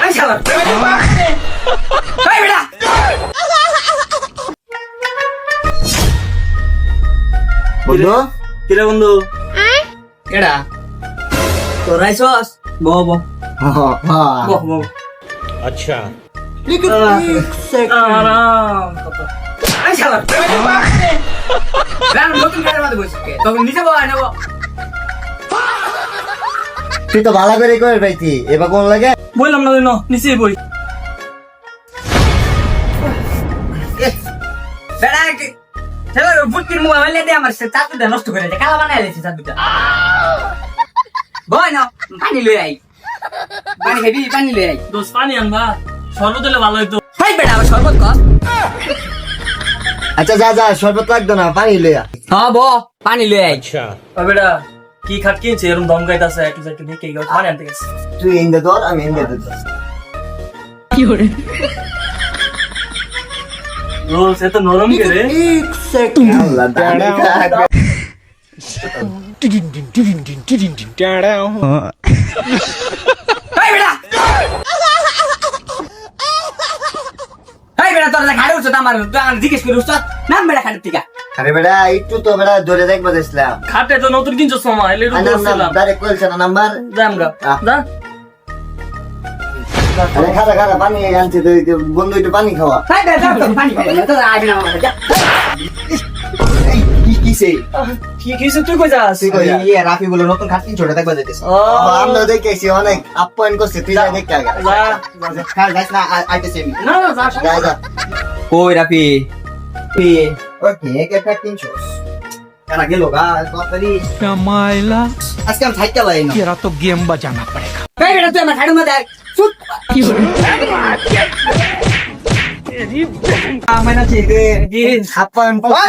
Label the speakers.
Speaker 1: এই শালা এই বেটা
Speaker 2: বন্ধু
Speaker 1: কিরে বন্ধু কেডা তোর আইছস বহ বহ বহ বহ
Speaker 3: अच्छा
Speaker 1: আরাম কত এই শালা রান নতুন গাড়ির মধ্যে বসে তখন নিচে বহ নেব
Speaker 2: তুই তো ভালো করে কই পাইতি এবার কোন লাগে
Speaker 1: বললাম না ন নিচে বই বেটা চলো বুটকির মোবাইল দে আমার চাদুটা নষ্ট করে দে কালা বানাই দিয়েছে চাদুটা বয় না পানি লই আই পানি খাবি পানি লই আই
Speaker 4: দোষ পানি আনবা শরবত হলে ভালো হইতো
Speaker 1: হাই বেটা আবার শরবত কর
Speaker 2: আচ্ছা যা যা শরবত লাগতো না পানি লইয়া
Speaker 1: হ্যাঁ ব পানি লই আই
Speaker 3: अच्छा
Speaker 4: ও বেটা কি খাট কিনছে এরকম দম গাইতাছে একটু একটু দেখে গেল পানি আনতে গেছে
Speaker 2: তুই ইন্দে ধর আমি ইন্দে ধর
Speaker 4: ও সে তো নরম কে রে
Speaker 2: আল্লাহ দাঁড়া
Speaker 1: হাই বেটা হাই বেটা তোর খাড়ে উঠছ আমার তুই আমার জিজ্ঞেস করে উঠছ নাম বেটা খাড়ে টিকা
Speaker 2: আরে বেটা একটু তো বেটা ধরে দেখবো দেখলাম
Speaker 4: খাটে তো নতুন কিনছো সময় এলে একটু বলছিলাম
Speaker 2: ডাইরেক্ট কইছ না নাম্বার
Speaker 4: যাম গা যা
Speaker 2: আরে খারা খারা পানি আনছি তুই বন্ধু একটু পানি খাওয়া
Speaker 1: হাই বেটা পানি খাই না তো আগে না আমার যা
Speaker 2: কি কিসে
Speaker 4: কি কিছু তুই কই যাস
Speaker 2: তুই কই যা?
Speaker 5: ইয়ে রাফি বলে নতুন খাটকিন ছোট দেখবা যাইতেছে
Speaker 4: ও
Speaker 2: আমরা দেখেছি অনেক আপ্যায়ন করছে তুই যা দেখতে আগে
Speaker 4: যা
Speaker 5: খাল যাস না আইতেছে আমি
Speaker 4: না না যা
Speaker 2: যা যা
Speaker 5: কই রাফি ওকে কে খাটকিন ছোস কেনা গেল গা তাড়াতাড়ি
Speaker 6: Kamaila,
Speaker 5: আজকে আমি থাইকা লাই না
Speaker 6: तेरा तो गेम बजाना पड़ेगा।
Speaker 1: হাই বেটা তুই আমার খাড়ে মধ্যে সুত
Speaker 5: আমার না ঠিক
Speaker 2: আপ্যায়ন করছে